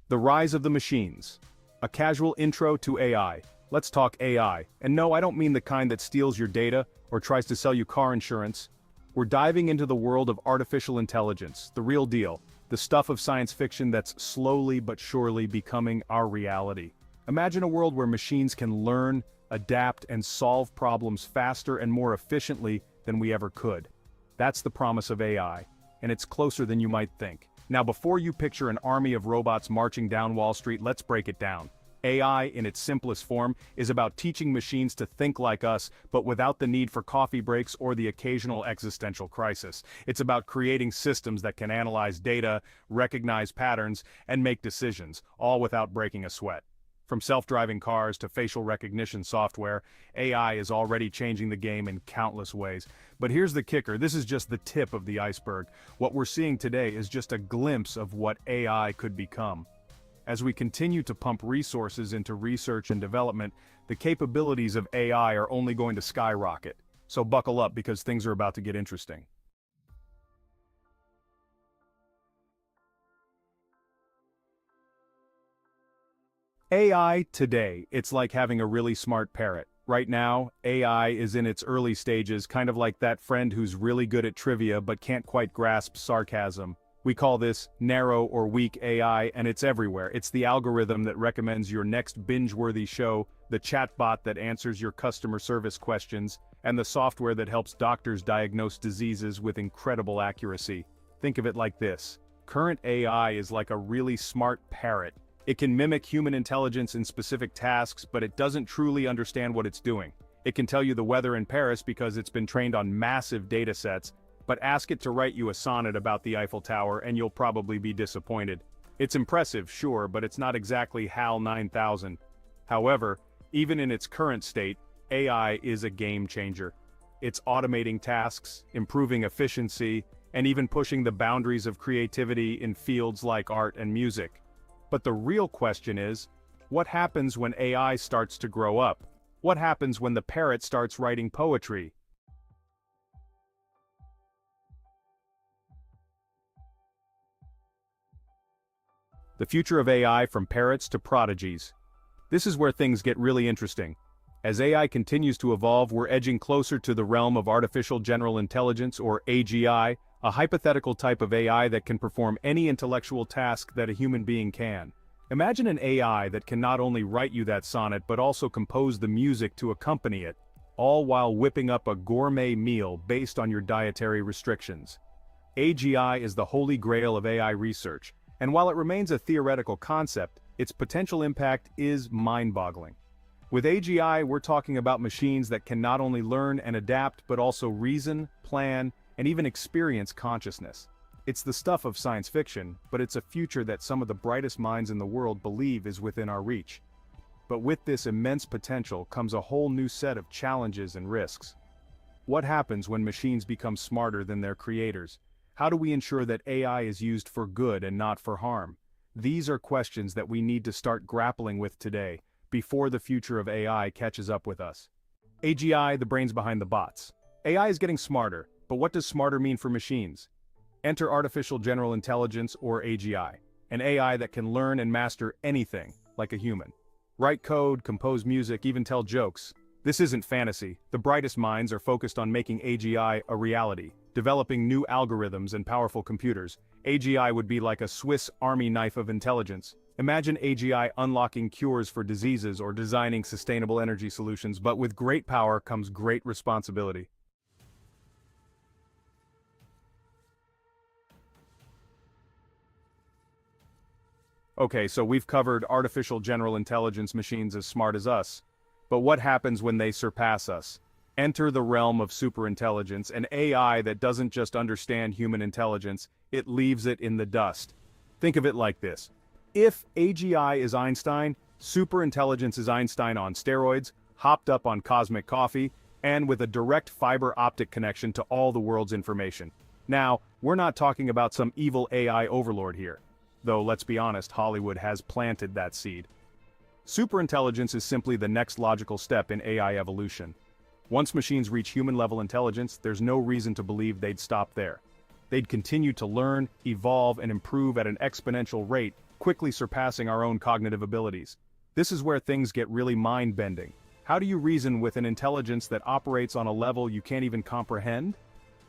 The rise of the machines. A casual intro to AI. Let's talk AI. And no, I don't mean the kind that steals your data or tries to sell you car insurance. We're diving into the world of artificial intelligence, the real deal, the stuff of science fiction that's slowly but surely becoming our reality. Imagine a world where machines can learn, adapt, and solve problems faster and more efficiently than we ever could. That's the promise of AI, and it's closer than you might think. Now, before you picture an army of robots marching down Wall Street, let's break it down. AI, in its simplest form, is about teaching machines to think like us, but without the need for coffee breaks or the occasional existential crisis. It's about creating systems that can analyze data, recognize patterns, and make decisions, all without breaking a sweat. From self-driving cars to facial recognition software, AI is already changing the game in countless ways. But here's the kicker, this is just the tip of the iceberg. What we're seeing today is just a glimpse of what AI could become. As we continue to pump resources into research and development, the capabilities of AI are only going to skyrocket. So buckle up because things are about to get interesting. AI today, it's like having a really smart parrot. Right now, AI is in its early stages, kind of like that friend who's really good at trivia but can't quite grasp sarcasm. We call this narrow or weak AI, and it's everywhere. It's the algorithm that recommends your next binge-worthy show, the chatbot that answers your customer service questions, and the software that helps doctors diagnose diseases with incredible accuracy. Think of it like this. Current AI is like a really smart parrot. It can mimic human intelligence in specific tasks, but it doesn't truly understand what it's doing. It can tell you the weather in Paris because it's been trained on massive datasets, but ask it to write you a sonnet about the Eiffel Tower and you'll probably be disappointed. It's impressive, sure, but it's not exactly HAL 9000. However, even in its current state, AI is a game changer. It's automating tasks, improving efficiency, and even pushing the boundaries of creativity in fields like art and music. But the real question is, what happens when AI starts to grow up? What happens when the parrot starts writing poetry? The future of AI from parrots to prodigies. This is where things get really interesting. As AI continues to evolve, we're edging closer to the realm of artificial general intelligence, or AGI, a hypothetical type of AI that can perform any intellectual task that a human being can. Imagine an AI that can not only write you that sonnet but also compose the music to accompany it, all while whipping up a gourmet meal based on your dietary restrictions. AGI is the holy grail of AI research, and while it remains a theoretical concept, its potential impact is mind-boggling. With AGI, we're talking about machines that can not only learn and adapt but also reason, plan, and even experience consciousness. It's the stuff of science fiction, but it's a future that some of the brightest minds in the world believe is within our reach. But with this immense potential comes a whole new set of challenges and risks. What happens when machines become smarter than their creators? How do we ensure that AI is used for good and not for harm? These are questions that we need to start grappling with today, before the future of AI catches up with us. AGI, the brains behind the bots. AI is getting smarter, but what does smarter mean for machines? Enter artificial general intelligence, or AGI, an AI that can learn and master anything, like a human. Write code, compose music, even tell jokes. This isn't fantasy. The brightest minds are focused on making AGI a reality, developing new algorithms and powerful computers. AGI would be like a Swiss Army knife of intelligence. Imagine AGI unlocking cures for diseases or designing sustainable energy solutions, but with great power comes great responsibility. Okay, so we've covered artificial general intelligence machines as smart as us. But what happens when they surpass us? Enter the realm of superintelligence, an AI that doesn't just understand human intelligence, it leaves it in the dust. Think of it like this. If AGI is Einstein, superintelligence is Einstein on steroids, hopped up on cosmic coffee, and with a direct fiber optic connection to all the world's information. Now, we're not talking about some evil AI overlord here. Though, let's be honest, Hollywood has planted that seed. Superintelligence is simply the next logical step in AI evolution. Once machines reach human-level intelligence, there's no reason to believe they'd stop there. They'd continue to learn, evolve, and improve at an exponential rate, quickly surpassing our own cognitive abilities. This is where things get really mind-bending. How do you reason with an intelligence that operates on a level you can't even comprehend?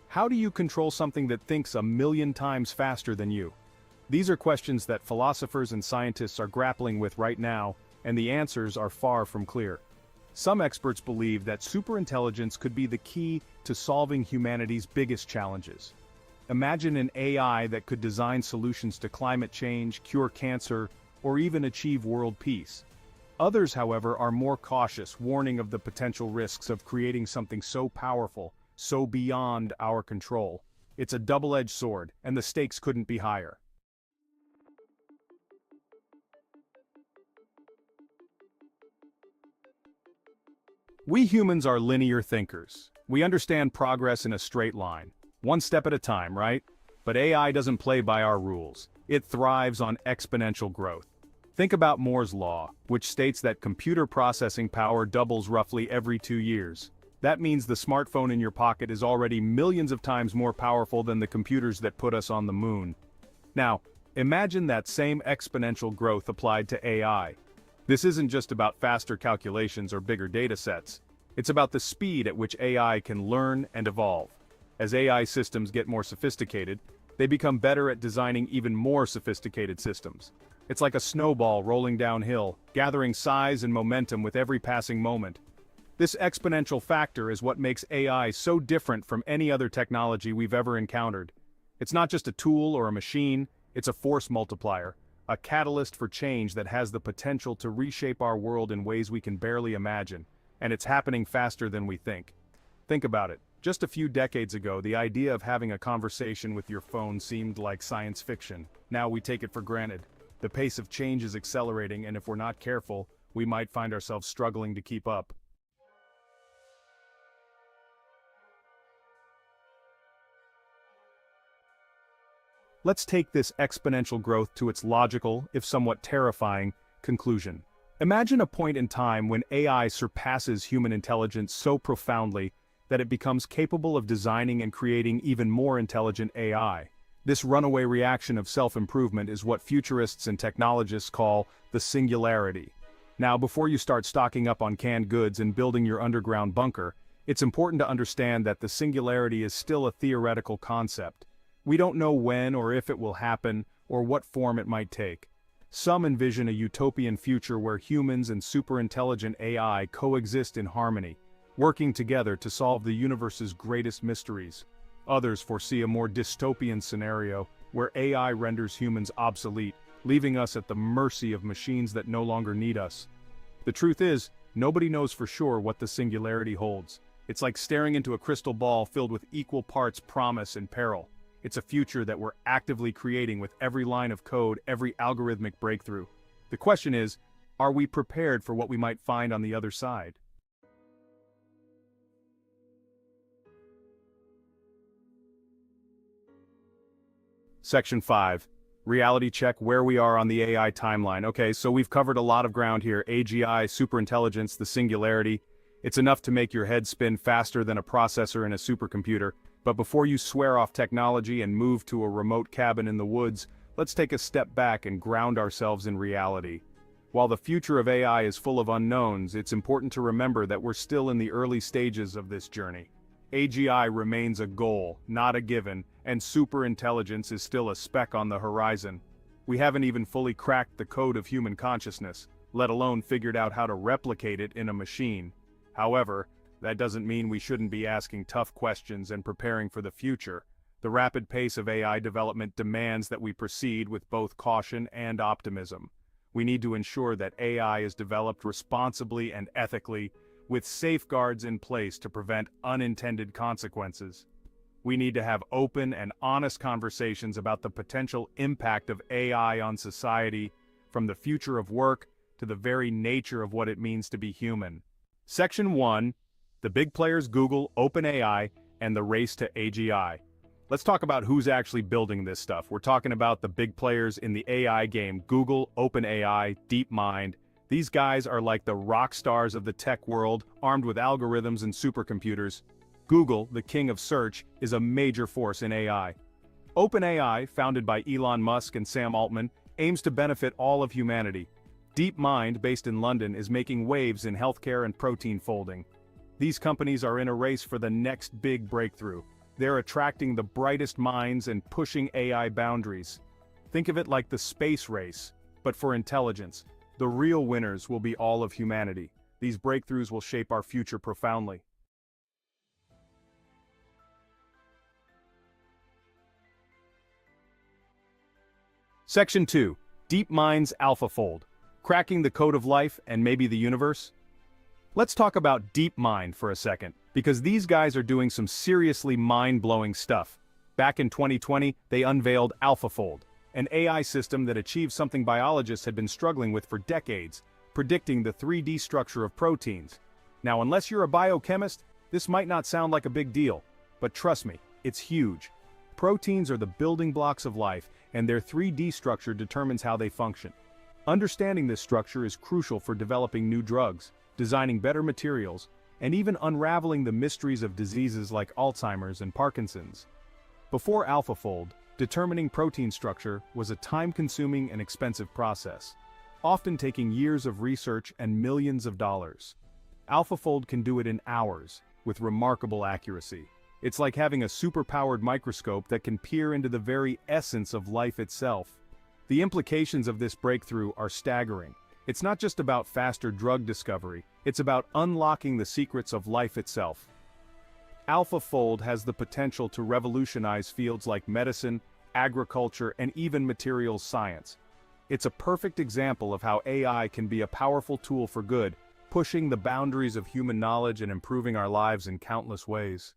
How do you control something that thinks 1,000,000 times faster than you? These are questions that philosophers and scientists are grappling with right now, and the answers are far from clear. Some experts believe that superintelligence could be the key to solving humanity's biggest challenges. Imagine an AI that could design solutions to climate change, cure cancer, or even achieve world peace. Others, however, are more cautious, warning of the potential risks of creating something so powerful, so beyond our control. It's a double-edged sword, and the stakes couldn't be higher. We humans are linear thinkers. We understand progress in a straight line, one step at a time, right? But AI doesn't play by our rules. It thrives on exponential growth. Think about Moore's law, which states that computer processing power doubles roughly every 2 years. That means the smartphone in your pocket is already millions of times more powerful than the computers that put us on the moon. Now, imagine that same exponential growth applied to AI. This isn't just about faster calculations or bigger data sets. It's about the speed at which AI can learn and evolve. As AI systems get more sophisticated, they become better at designing even more sophisticated systems. It's like a snowball rolling downhill, gathering size and momentum with every passing moment. This exponential factor is what makes AI so different from any other technology we've ever encountered. It's not just a tool or a machine, it's a force multiplier, a catalyst for change that has the potential to reshape our world in ways we can barely imagine, and it's happening faster than we think. Think about it. Just a few decades ago, the idea of having a conversation with your phone seemed like science fiction. Now we take it for granted. The pace of change is accelerating, and if we're not careful, we might find ourselves struggling to keep up. Let's take this exponential growth to its logical, if somewhat terrifying, conclusion. Imagine a point in time when AI surpasses human intelligence so profoundly that it becomes capable of designing and creating even more intelligent AI. This runaway reaction of self-improvement is what futurists and technologists call the singularity. Now, before you start stocking up on canned goods and building your underground bunker, it's important to understand that the singularity is still a theoretical concept. We don't know when or if it will happen, or what form it might take. Some envision a utopian future where humans and superintelligent AI coexist in harmony, working together to solve the universe's greatest mysteries. Others foresee a more dystopian scenario, where AI renders humans obsolete, leaving us at the mercy of machines that no longer need us. The truth is, nobody knows for sure what the singularity holds. It's like staring into a crystal ball filled with equal parts promise and peril. It's a future that we're actively creating with every line of code, every algorithmic breakthrough. The question is, are we prepared for what we might find on the other side? Section 5. Reality check where we are on the AI timeline. Okay, so we've covered a lot of ground here. AGI, superintelligence, the singularity. It's enough to make your head spin faster than a processor in a supercomputer. But before you swear off technology and move to a remote cabin in the woods, let's take a step back and ground ourselves in reality. While the future of AI is full of unknowns, it's important to remember that we're still in the early stages of this journey. AGI remains a goal, not a given, and superintelligence is still a speck on the horizon. We haven't even fully cracked the code of human consciousness, let alone figured out how to replicate it in a machine. However, that doesn't mean we shouldn't be asking tough questions and preparing for the future. The rapid pace of AI development demands that we proceed with both caution and optimism. We need to ensure that AI is developed responsibly and ethically, with safeguards in place to prevent unintended consequences. We need to have open and honest conversations about the potential impact of AI on society, from the future of work to the very nature of what it means to be human. Section 1. The big players Google, OpenAI, and the race to AGI. Let's talk about who's actually building this stuff. We're talking about the big players in the AI game: Google, OpenAI, DeepMind. These guys are like the rock stars of the tech world, armed with algorithms and supercomputers. Google, the king of search, is a major force in AI. OpenAI, founded by Elon Musk and Sam Altman, aims to benefit all of humanity. DeepMind, based in London, is making waves in healthcare and protein folding. These companies are in a race for the next big breakthrough. They're attracting the brightest minds and pushing AI boundaries. Think of it like the space race, but for intelligence. The real winners will be all of humanity. These breakthroughs will shape our future profoundly. Section 2. DeepMind's AlphaFold. Cracking the code of life and maybe the universe? Let's talk about DeepMind for a second, because these guys are doing some seriously mind-blowing stuff. Back in 2020, they unveiled AlphaFold, an AI system that achieved something biologists had been struggling with for decades, predicting the 3D structure of proteins. Now, unless you're a biochemist, this might not sound like a big deal, but trust me, it's huge. Proteins are the building blocks of life, and their 3D structure determines how they function. Understanding this structure is crucial for developing new drugs, designing better materials, and even unraveling the mysteries of diseases like Alzheimer's and Parkinson's. Before AlphaFold, determining protein structure was a time-consuming and expensive process, often taking years of research and millions of dollars. AlphaFold can do it in hours, with remarkable accuracy. It's like having a super-powered microscope that can peer into the very essence of life itself. The implications of this breakthrough are staggering. It's not just about faster drug discovery, it's about unlocking the secrets of life itself. AlphaFold has the potential to revolutionize fields like medicine, agriculture, and even materials science. It's a perfect example of how AI can be a powerful tool for good, pushing the boundaries of human knowledge and improving our lives in countless ways.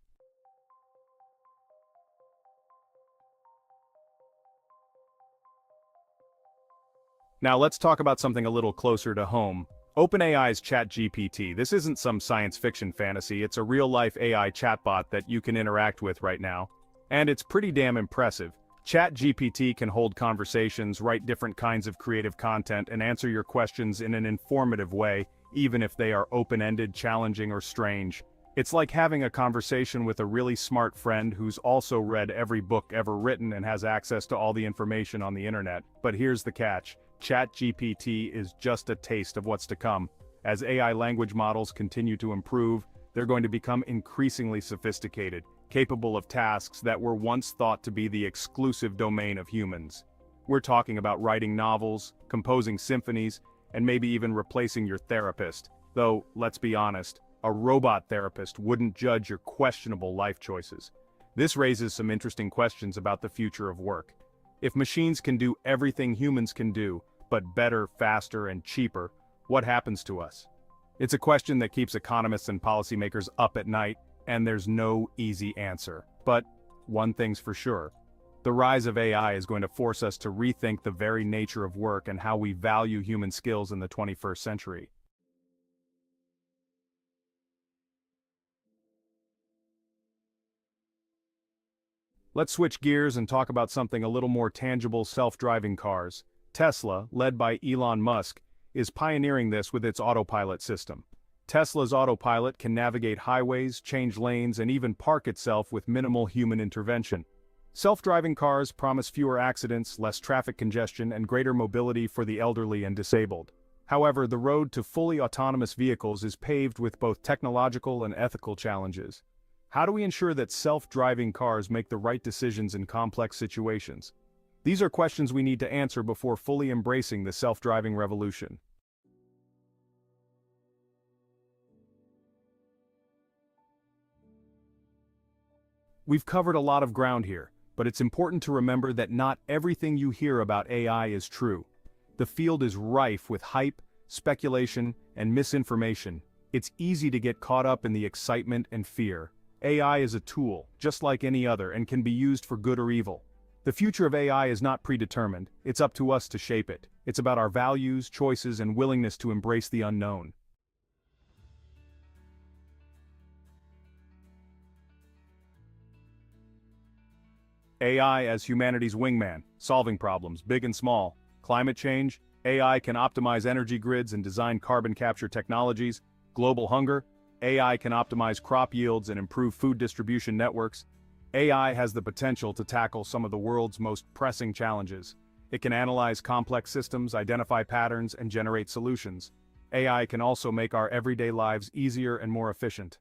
Now let's talk about something a little closer to home. OpenAI's ChatGPT. This isn't some science fiction fantasy, it's a real-life AI chatbot that you can interact with right now. And it's pretty damn impressive. ChatGPT can hold conversations, write different kinds of creative content, and answer your questions in an informative way, even if they are open-ended, challenging, or strange. It's like having a conversation with a really smart friend who's also read every book ever written and has access to all the information on the internet. But here's the catch. ChatGPT is just a taste of what's to come. As AI language models continue to improve, they're going to become increasingly sophisticated, capable of tasks that were once thought to be the exclusive domain of humans. We're talking about writing novels, composing symphonies, and maybe even replacing your therapist. Though, let's be honest, a robot therapist wouldn't judge your questionable life choices. This raises some interesting questions about the future of work. If machines can do everything humans can do, but better, faster, and cheaper, what happens to us? It's a question that keeps economists and policymakers up at night, and there's no easy answer. But one thing's for sure. The rise of AI is going to force us to rethink the very nature of work and how we value human skills in the 21st century. Let's switch gears and talk about something a little more tangible: self-driving cars. Tesla, led by Elon Musk, is pioneering this with its Autopilot system. Tesla's Autopilot can navigate highways, change lanes, and even park itself with minimal human intervention. Self-driving cars promise fewer accidents, less traffic congestion, and greater mobility for the elderly and disabled. However, the road to fully autonomous vehicles is paved with both technological and ethical challenges. How do we ensure that self-driving cars make the right decisions in complex situations? These are questions we need to answer before fully embracing the self-driving revolution. We've covered a lot of ground here, but it's important to remember that not everything you hear about AI is true. The field is rife with hype, speculation, and misinformation. It's easy to get caught up in the excitement and fear. AI is a tool, just like any other, and can be used for good or evil. The future of AI is not predetermined, it's up to us to shape it. It's about our values, choices, and willingness to embrace the unknown. AI as humanity's wingman, solving problems, big and small. Climate change, AI can optimize energy grids and design carbon capture technologies. Global hunger, AI can optimize crop yields and improve food distribution networks. AI has the potential to tackle some of the world's most pressing challenges. It can analyze complex systems, identify patterns, and generate solutions. AI can also make our everyday lives easier and more efficient.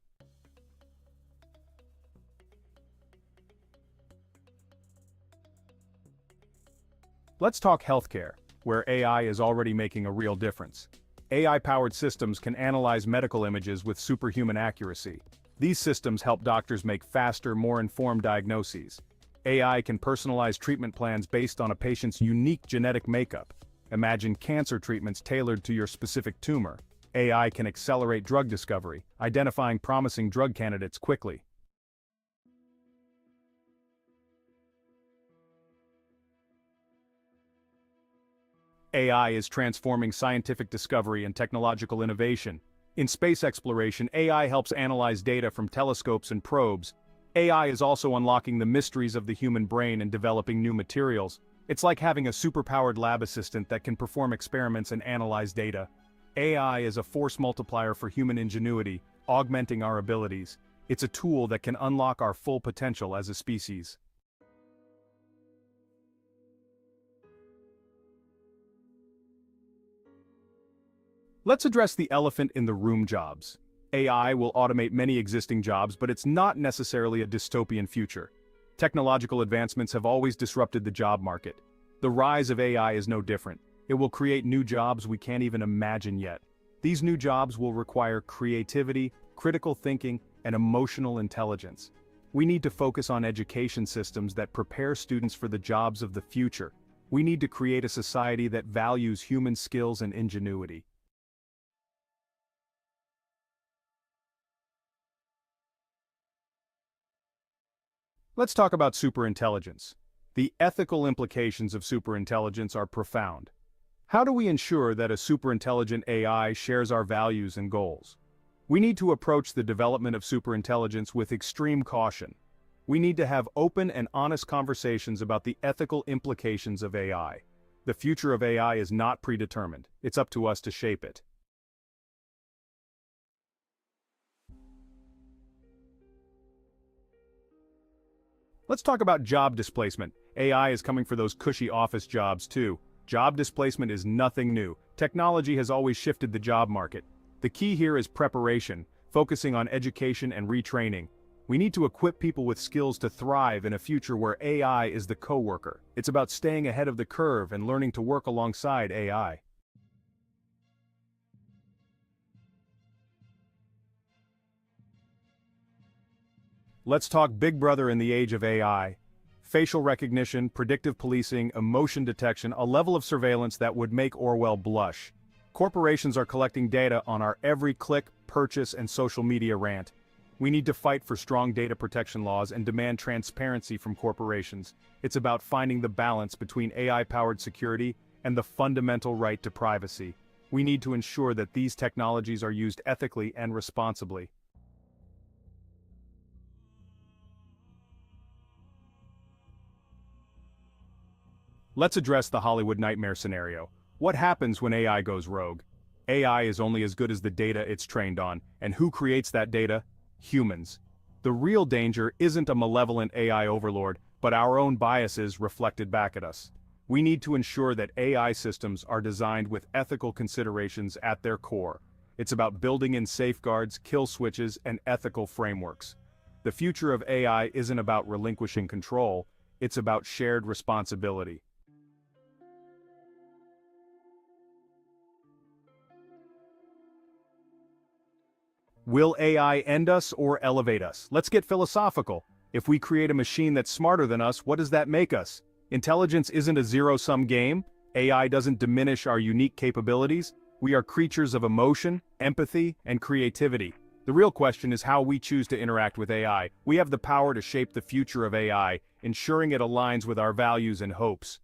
Let's talk healthcare, where AI is already making a real difference. AI-powered systems can analyze medical images with superhuman accuracy. These systems help doctors make faster, more informed diagnoses. AI can personalize treatment plans based on a patient's unique genetic makeup. Imagine cancer treatments tailored to your specific tumor. AI can accelerate drug discovery, identifying promising drug candidates quickly. AI is transforming scientific discovery and technological innovation. In space exploration, AI helps analyze data from telescopes and probes. AI is also unlocking the mysteries of the human brain and developing new materials. It's like having a superpowered lab assistant that can perform experiments and analyze data. AI is a force multiplier for human ingenuity, augmenting our abilities. It's a tool that can unlock our full potential as a species. Let's address the elephant in the room: jobs. AI will automate many existing jobs, but it's not necessarily a dystopian future. Technological advancements have always disrupted the job market. The rise of AI is no different. It will create new jobs we can't even imagine yet. These new jobs will require creativity, critical thinking, and emotional intelligence. We need to focus on education systems that prepare students for the jobs of the future. We need to create a society that values human skills and ingenuity. Let's talk about superintelligence. The ethical implications of superintelligence are profound. How do we ensure that a superintelligent AI shares our values and goals? We need to approach the development of superintelligence with extreme caution. We need to have open and honest conversations about the ethical implications of AI. The future of AI is not predetermined. It's up to us to shape it. Let's talk about job displacement. AI is coming for those cushy office jobs too. Job displacement is nothing new. Technology has always shifted the job market. The key here is preparation, focusing on education and retraining. We need to equip people with skills to thrive in a future where AI is the coworker. It's about staying ahead of the curve and learning to work alongside AI. Let's talk Big Brother in the age of AI. Facial recognition, predictive policing, emotion detection, a level of surveillance that would make Orwell blush. Corporations are collecting data on our every click, purchase, and social media rant. We need to fight for strong data protection laws and demand transparency from corporations. It's about finding the balance between AI-powered security and the fundamental right to privacy. We need to ensure that these technologies are used ethically and responsibly. Let's address the Hollywood nightmare scenario. What happens when AI goes rogue? AI is only as good as the data it's trained on, and who creates that data? Humans. The real danger isn't a malevolent AI overlord, but our own biases reflected back at us. We need to ensure that AI systems are designed with ethical considerations at their core. It's about building in safeguards, kill switches, and ethical frameworks. The future of AI isn't about relinquishing control, it's about shared responsibility. Will AI end us or elevate us? Let's get philosophical. If we create a machine that's smarter than us, what does that make us? Intelligence isn't a zero-sum game. AI doesn't diminish our unique capabilities. We are creatures of emotion, empathy, and creativity. The real question is how we choose to interact with AI. We have the power to shape the future of AI, ensuring it aligns with our values and hopes.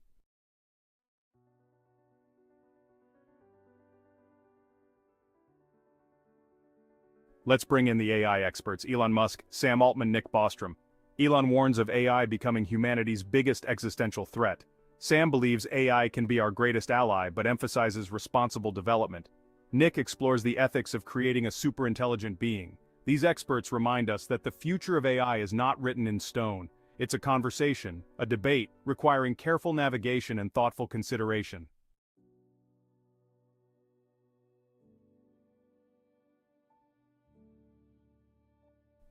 Let's bring in the AI experts: Elon Musk, Sam Altman, Nick Bostrom. Elon warns of AI becoming humanity's biggest existential threat. Sam believes AI can be our greatest ally, but emphasizes responsible development. Nick explores the ethics of creating a superintelligent being. These experts remind us that the future of AI is not written in stone. It's a conversation, a debate, requiring careful navigation and thoughtful consideration.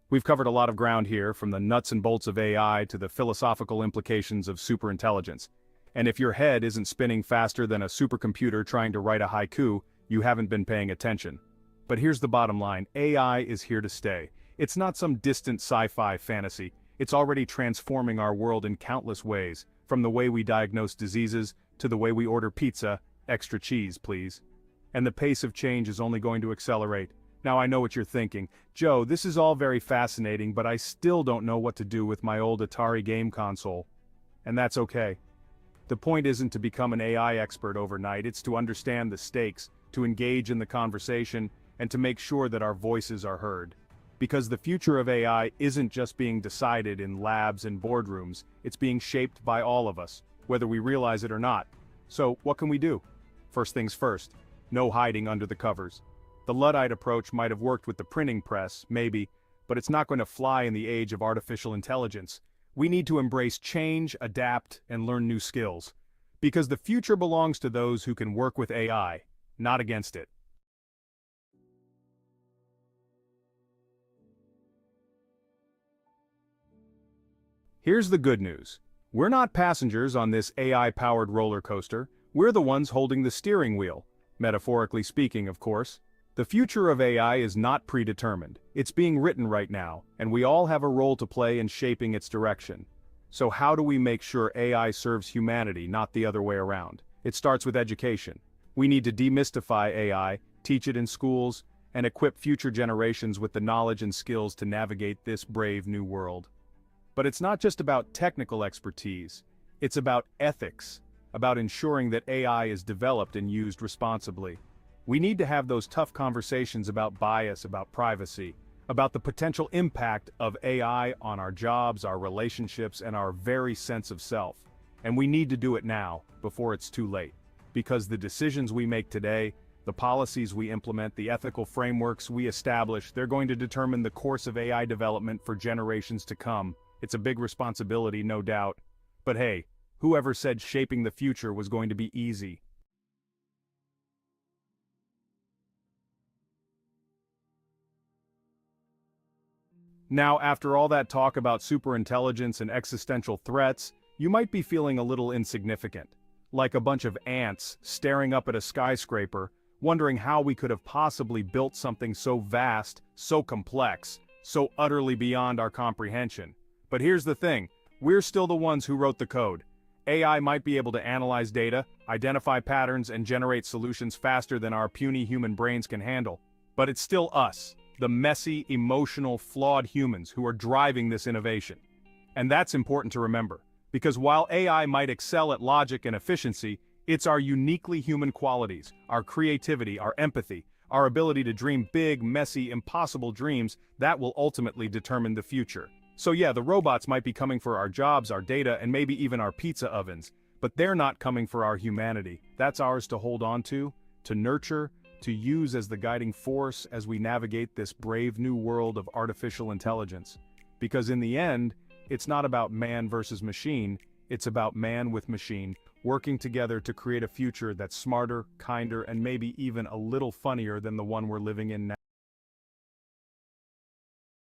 We've covered a lot of ground here, from the nuts and bolts of AI to the philosophical implications of superintelligence. And if your head isn't spinning faster than a supercomputer trying to write a haiku, you haven't been paying attention. But here's the bottom line: AI is here to stay. It's not some distant sci-fi fantasy. It's already transforming our world in countless ways, from the way we diagnose diseases to the way we order pizza, extra cheese, please. And the pace of change is only going to accelerate. Now I know what you're thinking. Joe, this is all very fascinating, but I still don't know what to do with my old Atari game console. And that's okay. The point isn't to become an AI expert overnight, it's to understand the stakes, to engage in the conversation, and to make sure that our voices are heard. Because the future of AI isn't just being decided in labs and boardrooms, it's being shaped by all of us, whether we realize it or not. So, what can we do? First things first, no hiding under the covers. The Luddite approach might have worked with the printing press, maybe, but it's not going to fly in the age of artificial intelligence. We need to embrace change, adapt, and learn new skills. Because the future belongs to those who can work with AI, not against it. Here's the good news. We're not passengers on this AI-powered roller coaster. We're the ones holding the steering wheel. Metaphorically speaking, of course. The future of AI is not predetermined. It's being written right now, and we all have a role to play in shaping its direction. So how do we make sure AI serves humanity, not the other way around? It starts with education. We need to demystify AI, teach it in schools, and equip future generations with the knowledge and skills to navigate this brave new world. But it's not just about technical expertise. It's about ethics, about ensuring that AI is developed and used responsibly. We need to have those tough conversations about bias, about privacy, about the potential impact of AI on our jobs, our relationships, and our very sense of self. And we need to do it now, before it's too late. Because the decisions we make today, the policies we implement, the ethical frameworks we establish, they're going to determine the course of AI development for generations to come. It's a big responsibility, no doubt. But hey, whoever said shaping the future was going to be easy? Now, after all that talk about superintelligence and existential threats, you might be feeling a little insignificant. Like a bunch of ants staring up at a skyscraper, wondering how we could have possibly built something so vast, so complex, so utterly beyond our comprehension. But here's the thing, we're still the ones who wrote the code. AI might be able to analyze data, identify patterns, and generate solutions faster than our puny human brains can handle. But it's still us, the messy, emotional, flawed humans who are driving this innovation. And that's important to remember, because while AI might excel at logic and efficiency, it's our uniquely human qualities, our creativity, our empathy, our ability to dream big, messy, impossible dreams that will ultimately determine the future. So yeah, the robots might be coming for our jobs, our data, and maybe even our pizza ovens, but they're not coming for our humanity. That's ours to hold on to nurture, to use as the guiding force as we navigate this brave new world of artificial intelligence. Because in the end, it's not about man versus machine, it's about man with machine, working together to create a future that's smarter, kinder, and maybe even a little funnier than the one we're living in now.